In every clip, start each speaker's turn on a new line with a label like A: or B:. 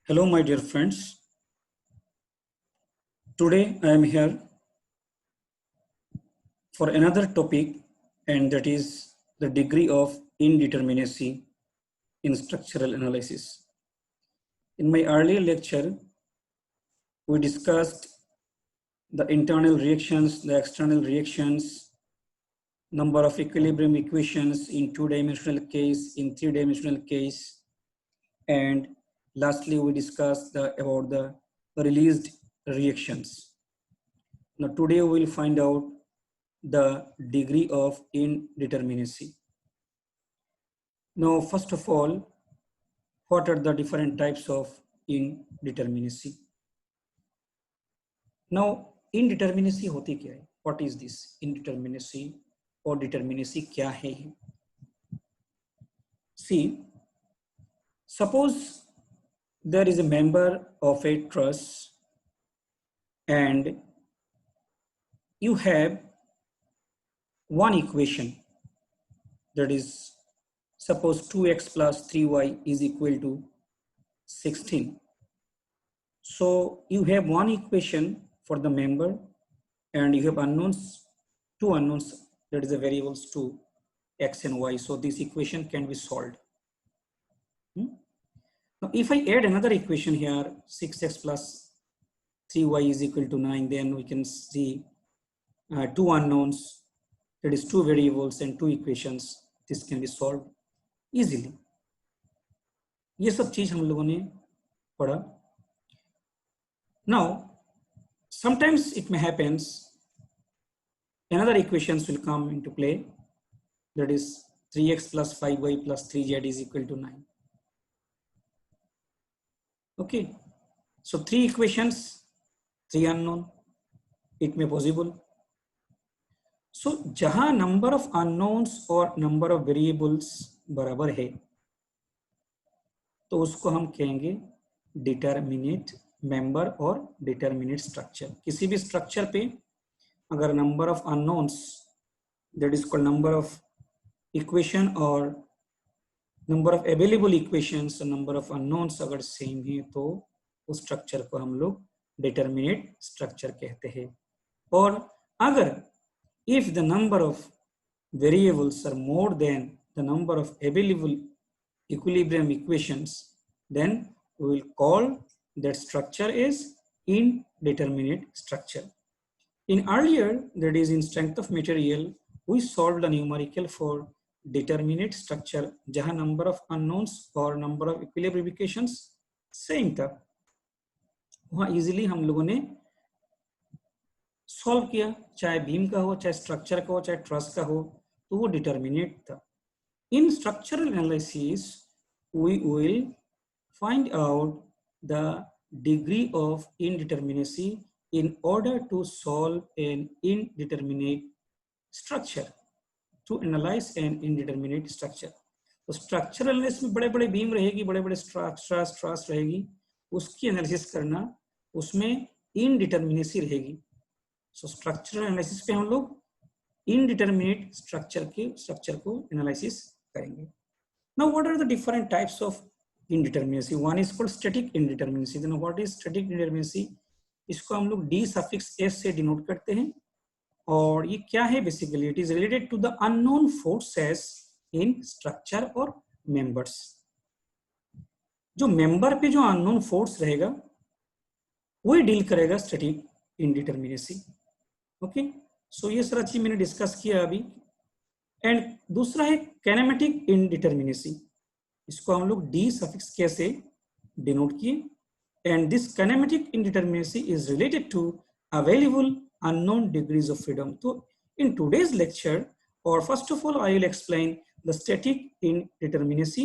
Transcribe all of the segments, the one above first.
A: Hello, my dear friends. Today I am here for another topic, and that is the degree of indeterminacy in structural analysis. In my earlier lecture, we discussed the internal reactions, the external reactions, number of equilibrium equations in two-dimensional case, in three-dimensional case, and lastly we discussed about the released reactions. Now today we will find out the degree of indeterminacy. Now, first of all, what are the different types of indeterminacy? Now, indeterminacy होती क्या है? What is this indeterminacy or determinacy क्या है? See, suppose there is a member of a trust and you have one equation, that is, suppose 2x plus 3y is equal to 16. So you have one equation for the member and you have unknowns, two unknowns, that is the variables 2, x and y. So this equation can be solved. Now if I add another equation here, 6x plus 3y is equal to 9, then we can see two unknowns, that is two variables and two equations. This can be solved easily. ये सब चीज हम लोगों ने पढ़ा. Now, sometimes it may happen another equations will come into play, that is 3x plus 5y plus 3z is equal to 9. Okay, so three equations, three unknown, it may possible. So जहां number of unknowns और number of variables बराबर है तो उसको हम कहेंगे determinate member और determinate structure. किसी भी स्ट्रक्चर पे अगर number of unknowns, that is called number of equation, और नंबर ऑफ अवेलेबल इक्वेशंस और नंबर ऑफ अननोन्स अगर सेम है तो उस स्ट्रक्चर को हम लोग डिटरमिनेट स्ट्रक्चर कहते हैं. और अगर if the number of variables are more than the number of available equilibrium equations, then we will call that structure is indeterminate structure. In earlier, that is in strength of material, we solved a numerical for determinate structure जहां number of unknowns और number of equilibrium equations same था. वहां easily हम लोगों ने solve किया, चाहे beam का हो, चाहे स्ट्रक्चर का हो, चाहे ट्रस का हो, तो वो डिटर्मिनेट था. In structural analysis, we will find out the degree of indeterminacy in order to solve an indeterminate structure, to analyze an indeterminate structure. तो structural analysis में बड़े बड़े बीम रहेगी, बड़े बड़े स्ट्रस रहेगी, उसकी एनालिसिस करना, उसमें indeterminacy रहेगी. So structural analysis पे हम लोग indeterminate structure को एनालिसिस करेंगे. Now, what are the different types of indeterminacy? One is called static indeterminacy. Then what is static indeterminacy? इसको हम लोग d suffix s से डिनोट करते हैं. और ये क्या है basically? It is related to the unknown forces in structure और members. जो मेंबर पे जो unknown force रहेगा वही डील करेगा static indeterminacy. ओके, सो ये सारा चीज मैंने डिस्कस किया अभी. एंड दूसरा है काइनेमेटिक इनडिटरमिनेसी. इसको हम लोग डी सफिक्स के से डिनोट किए. And this kinematic indeterminacy is related to available unknown degrees of freedom. तो इन टुडेज लेक्चर, और first of all I will explain the static indeterminacy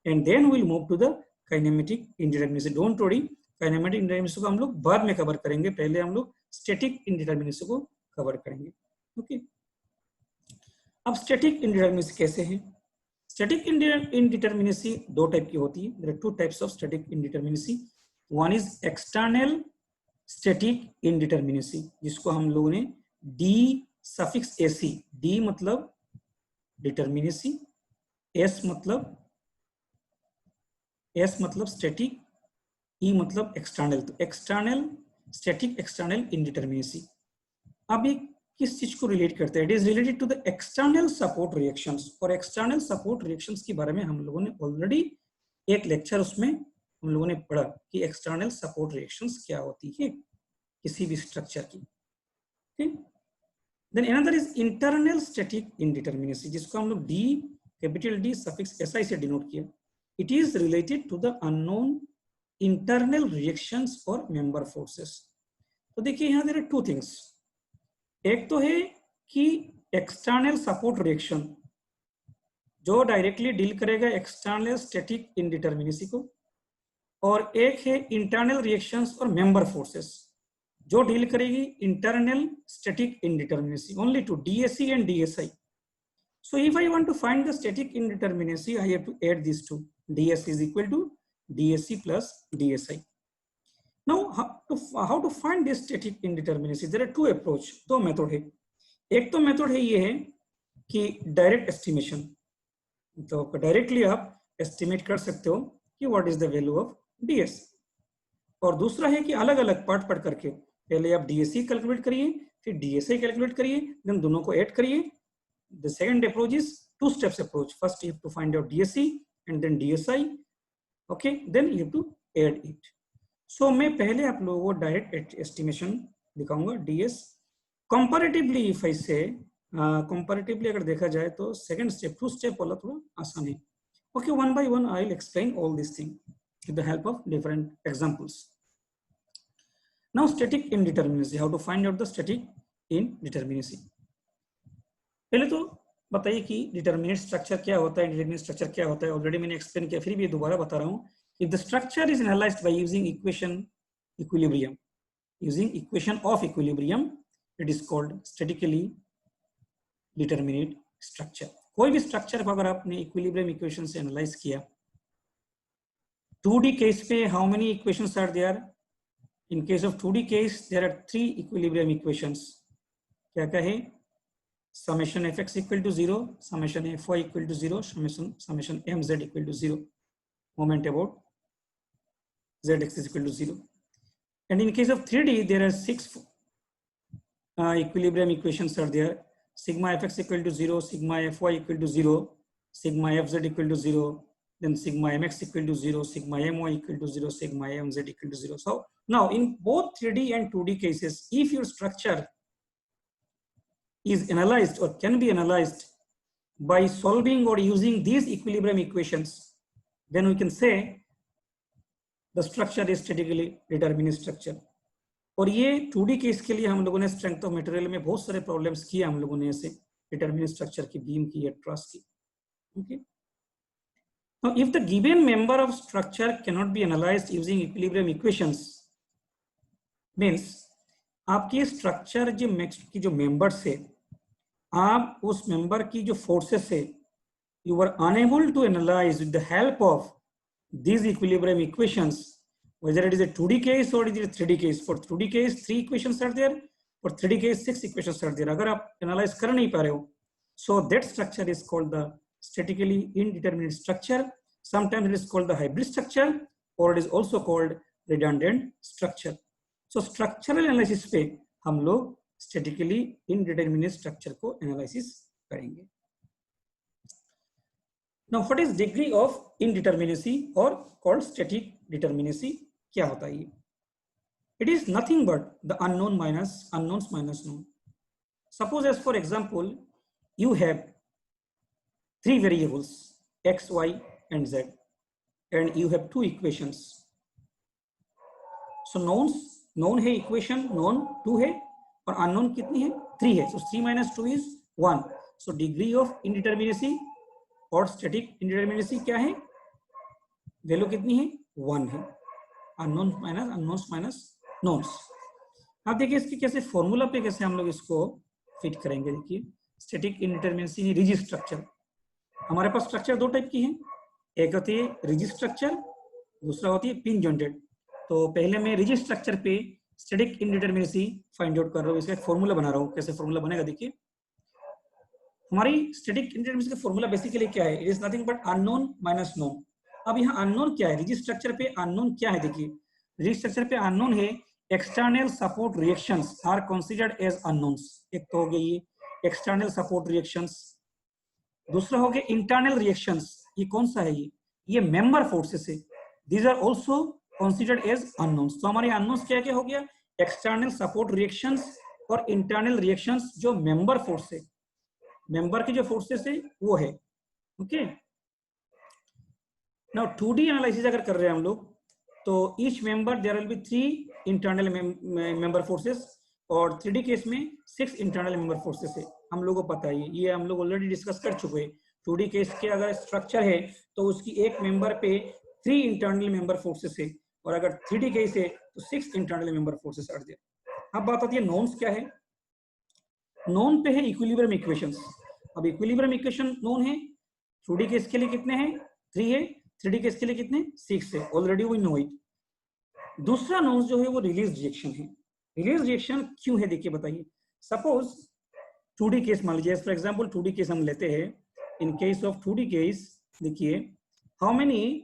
A: and then will move to the kinematic indeterminacy. Don't worry, kinematic indeterminacy को हम लोग बाद में cover करेंगे, पहले हम लोग स्टैटिक इनडिटरमिनेसी को कवर करेंगे. ओके, अब स्टैटिक इनडिटरमिनेसी कैसे है? स्टैटिक इनडिटरमिनेसी दो टाइप की होती है. There are two types of static indeterminacy. One is external static indeterminacy, जिसको हम लोगों ने डी सफिक्स एसी, डी मतलब डिटरमिनेसी, एस मतलब स्टैटिक, ई मतलब एक्सटर्नल, तो एक्सटर्नल स्टैटिक एक्सटर्नल इंडिटरमिनेसी। अब ये किस चीज को रिलेट करते हैं? It is related to the external support reactions. और एक्सटर्नल सपोर्ट रिएक्शंस के बारे में हम लोगों ने ऑलरेडी एक लेक्चर उसमें हम लोगों ने पढ़ा कि एक्सटर्नल सपोर्ट रिएक्शंस क्या होती है किसी भी स्ट्रक्चर की। ठीक, then another is internal static indeterminacy, जिसको हम लोग D, capital D suffix SI से डिनोट किया। It is related to the unknown internal reactions और मेंबर फोर्सेस। तो देखिए यहाँ देयर आर टू थिंग्स। एक तो है कि एक्सटर्नल सपोर्ट रिएक्शन जो डायरेक्टली डील करेगा एक्सटर्नल स्टैटिक इंडिटरमिनेसी को, और एक है इंटरनल रिएक्शंस और मेंबर फोर्सेस जो डील करेगी internal static indeterminacy, only two DSE and DSI. So if I want to find the static indeterminacy, I have to add these two. DS is equal to DSE plus DSI. Now how to find this static indeterminacy? There are two approach, दो method है। एक तो method है ये है कि direct estimation, तो directly आप एस्टिमेट कर सकते हो कि what is the value of DS। और दूसरा है कि अलग अलग पार्ट पढ़ करके पहले आप DSE कैलकुलेट करिए, फिर DSI कैलकुलेट करिए, देन दोनों को ऐड करिए। The second approach is two steps approach. First you have to find out DSE and then DSI, okay, then you have to add it. So मैं पहले आप लोगों को डायरेक्ट एस्टिमेशन दिखाऊंगा DS। कंपैरेटिवली इफ आई से comparatively अगर देखा जाए तो सेकंड स्टेप, टू स्टेप वाला थोड़ा आसान है। Okay, one by one I will explain all this thing with the help of different examples. Now static indeterminacy, how to find out the static indeterminacy. पहले तो बताइए कि डिटरमिनेट स्ट्रक्चर क्या होता है, इंडिटरमिनेट स्ट्रक्चर क्या होता है। ऑलरेडी मैंने एक्सप्लेन किया, फिर भी दोबारा बता रहा हूँ। If the structure is analysed by using equation equilibrium, using equation of equilibrium, it is called statically determinate structure. कोई भी स्ट्रक्चर को अगर आपने इक्विलिब्रियम इक्वेशन से एनालाइज किया, 2D केस पे how many equations are there? In case of 2D case there are 3 equilibrium equations. क्या क्या है? Summation fx equal to 0, summation fy equal to 0, summation mz equal to 0. Moment about zx is equal to 0. And in case of 3D there are 6 equilibrium equations are there. Sigma fx equal to 0, sigma fy equal to 0, sigma fz equal to 0. Then sigma mx equal to 0, sigma my equal to 0, sigma mz equal to 0. So now in both 3D and 2D cases, if your structure is analyzed or can be analyzed by solving or using these equilibrium equations, then we can say the structure is statically determinate structure. और ये 2D case के लिए हम लोगों ने strength of material में बहुत सारे प्रॉब्लम्स किए हम लोगों ने ऐसे डिटरमिनेट स्ट्रक्चर की, बीम की या ट्रस की। Okay, now if the given member of structure cannot be analyzed using equilibrium equations, means आपकी स्ट्रक्चर जो की जो मेंबर्स है, आप उस मेंबर की जो फोर्सेस है, you are unable to analyze with the help of these equilibrium equations, whether it is a 2D case or it is a 3D case. For 2D case 3 equations are there, for 3D case 6 equations are there. अगर आप analyse कर नहीं पा रहे हो, so that structure is called the statically indeterminate structure. Sometimes it is called the hybrid structure or it is also called redundant structure. So structural analysis पे हम लोग statically indeterminate structure को analysis करेंगे। Now what is degree of indeterminacy or called static determinacy? क्या होता है ये? It is nothing but the unknowns minus known. Suppose as for example you have 3 variables x, y and z and you have 2 equations. So known है equation, known 2 है और unknown कितनी है? 3 है. So 3 minus 2 is 1. So degree of indeterminacy और static indeterminacy क्या है? Value कितनी है? 1 है. unknowns minus knowns. अब देखिए इसके कैसे फॉर्मूला पे कैसे हम लोग इसको फिट करेंगे। देखिए स्टैटिक इंडिटरमिनेसी रिजिड स्ट्रक्चर, हमारे पास स्ट्रक्चर 2 टाइप की है, एक होती है रिजिड स्ट्रक्चर, दूसरा होती है पिन जॉइंटेड। तो पहले मैं रिजिड स्ट्रक्चर पे स्टैटिक इंडिटरमिनेसी फाइंड आउट कर रहा हूँ, इसका एक फॉर्मूला बना रहा हूँ। कैसे फॉर्मूला बनेगा देखिए, हमारी स्टैटिक इंडिटरमिनेसी का फॉर्मूला बेसिकली क्या है? It is nothing but unknown minus known. अब यहाँ अननोन क्या है? रिजिड स्ट्रक्चर पे अननोन क्या है? देखिए रिजिड स्ट्रक्चर पे अननोन है, external support reactions are considered as unknowns. एक तो हो गया ये एक्सटर्नल सपोर्ट रिएक्शंस। दूसरा हो गया इंटरनल रिएक्शंस, ये कौन सा है, ये मेंबर फोर्सेस है, these are also considered as unknowns. तो हमारे अननोन्स क्या क्या हो गया, एक्सटर्नल सपोर्ट रिएक्शंस और इंटरनल रिएक्शंस जो मेंबर फोर्स है, मेंबर की जो फोर्सेस है वो है। ओके, नाउ 2D एनालिसिस अगर कर रहे हैं हम लोग, तो each member there will be 3 internal member forces, और 3D केस में 6 इंटरनल मेंबर फोर्सेस है। हम लोगों को पता है ये हम लोग ऑलरेडी डिस्कस कर चुके हैं। 2D केस के अगर स्ट्रक्चर है तो उसकी एक मेंबर पे 3 इंटरनल मेंबर फोर्सेस है, और अगर 3D केस है तो 6 internal member forces are there. अब बात आती है नोन्स क्या है। नोन पे है इक्विलिब्रियम इक्वेशंस। अब इक्विलिब्रियम इक्वेशन नोन है, 2D केस के लिए कितने हैं, 3 है, 3D केस के लिए कितने, 6 है, ऑलरेडी वी नो इट। दूसरा नोन जो है वो रिलीज रिएक्शन है। रिलीज रिएक्शन क्यों है देखिए बताइए। सपोज 2D केस मान लीजिए, फॉर एग्जांपल 2D केस हम लेते हैं। In case of 2D case देखिए, how many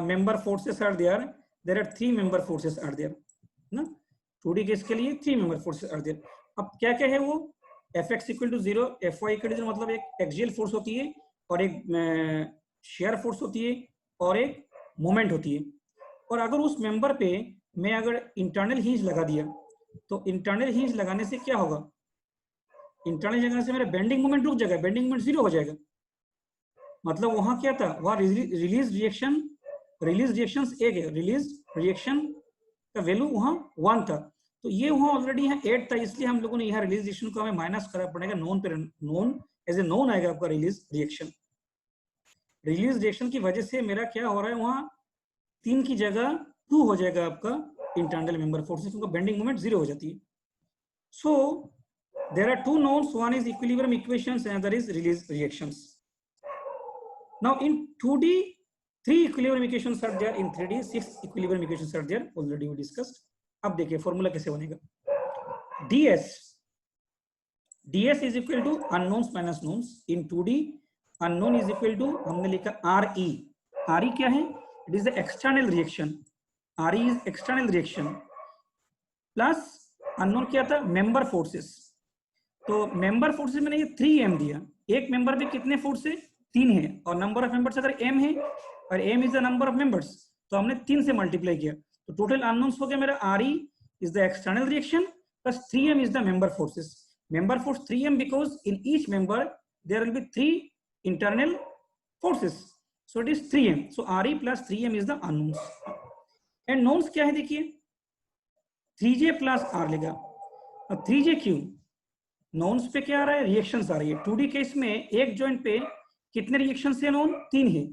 A: member forces are there, there are 3 member forces are there ना। 2D केस के लिए 3 मेंबर फोर्सेस आर देयर। अब क्या क्या है वो, Fx equal to 0, Fy equal to 0, मतलब एक एक्सियल फोर्स होती है और एक शेयर फोर्स होती है और एक मोमेंट होती है। और अगर उस मेंबर पे मैं अगर इंटरनल हिंज लगा दिया, तो इंटरनल हिंज लगाने से क्या होगा, इंटरनल लगाने से मेरा बेंडिंग मोमेंट रुक जाएगा, बेंडिंग मोमेंट 0 हो जाएगा। मतलब वहां क्या था, वहां रिलीज रिएक्शन, रिलीज रिएक्शन एक है, रिलीज रिएक्शन का वैल्यू वहां 1 था, तो ये वहां ऑलरेडी यहाँ 8 था, इसलिए हम लोगों ने यहाँ रिलीज रिएक्शन को हमें माइनस करना पड़ेगा नोन पे, नोन एज ए नोन आएगा आपका रिलीज रिएक्शन। रिलीज रिएक्शन की वजह से मेरा क्या हो रहा है, वहां 3 की जगह 2 हो जाएगा आपका इंटरनल मेंबर फोर्सेस, क्योंकि बेंडिंग मोमेंट 0 हो जाती है। So there are 2 knowns, one is equilibrium equations and other is release reactions. Now in 2D 3 equilibrium equations are there, in 3D 6 equilibrium equations are there, already we discussed। अब देखिए formula कैसे बनेगा, ds is equal to unknowns minus knowns। in 2D unknown is equal to, हमने लिखा re, re क्या है, it is the external reaction, re is external reaction, plus unknown क्या था, मेंबर फोर्सेस। तो मेंबर फोर्सेस मैंने ये 3m दिया, एक मेंबर पे कितने फोर्स है, 3 है, और नंबर ऑफ मेंबर्स अगर m है और m is the number of members, तो हमने 3 से मल्टीप्लाई किया, तो टोटल अननोन्स हो गया मेरा re is the external reaction plus 3m is the member forces। member force 3m because in each member there will be 3 internal forces, so it is 3m, so re plus 3m is the unknowns। and knowns क्या है देखिए, 3j plus r लेगा। अब 3j क्यों, नोन्स पे क्या आ रहा है, रिएक्शंस आ रही है। 2D केस में एक जॉइंट पे कितने रिएक्शंस है, नोन 3 है,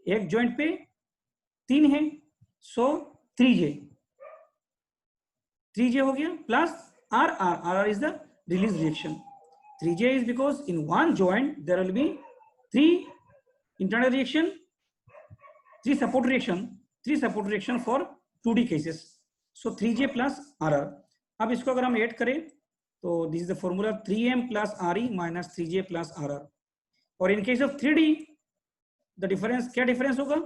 A: एक जॉइंट पे 3 है, सो 3j हो गया, plus r is the release reaction. 3j is because in one joint there will be 3 internal reaction, 3 support reaction for 2D cases, so 3j plus r। अब इसको अगर हम ऐड करें तो this is the formula 3m plus re minus 3j plus rr। और in case of 3D the difference, क्या difference होगा,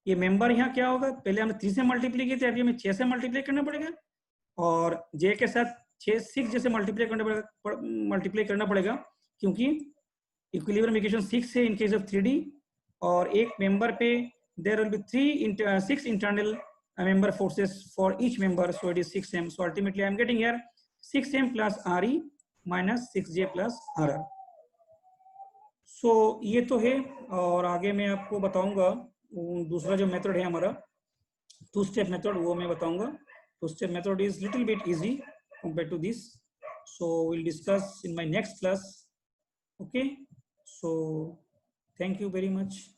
A: ये मेंबर यहाँ क्या होगा, पहले हमने 3 से मल्टीप्लाई किए थे, अभी हमें 6 से मल्टीप्लाई करना पड़ेगा, और j के साथ 6 जैसे मल्टीप्लाई करना पड़ेगा, क्योंकि इक्विलिब्रियम इक्वेशन 6 है इन केस ऑफ 3D, और एक मेंबर पे there will be 6 internal member forces for each member, so it is 6m, so ultimately I am getting here 6m plus re minus 6j plus rr। so ये तो है, और आगे मैं आपको बताऊंगा दूसरा जो मेथड है हमारा 2-step मेथड, वो मैं बताऊंगा। 2-step method is little bit easy compared to this, so we'll discuss in my next class। okay, so thank you very much।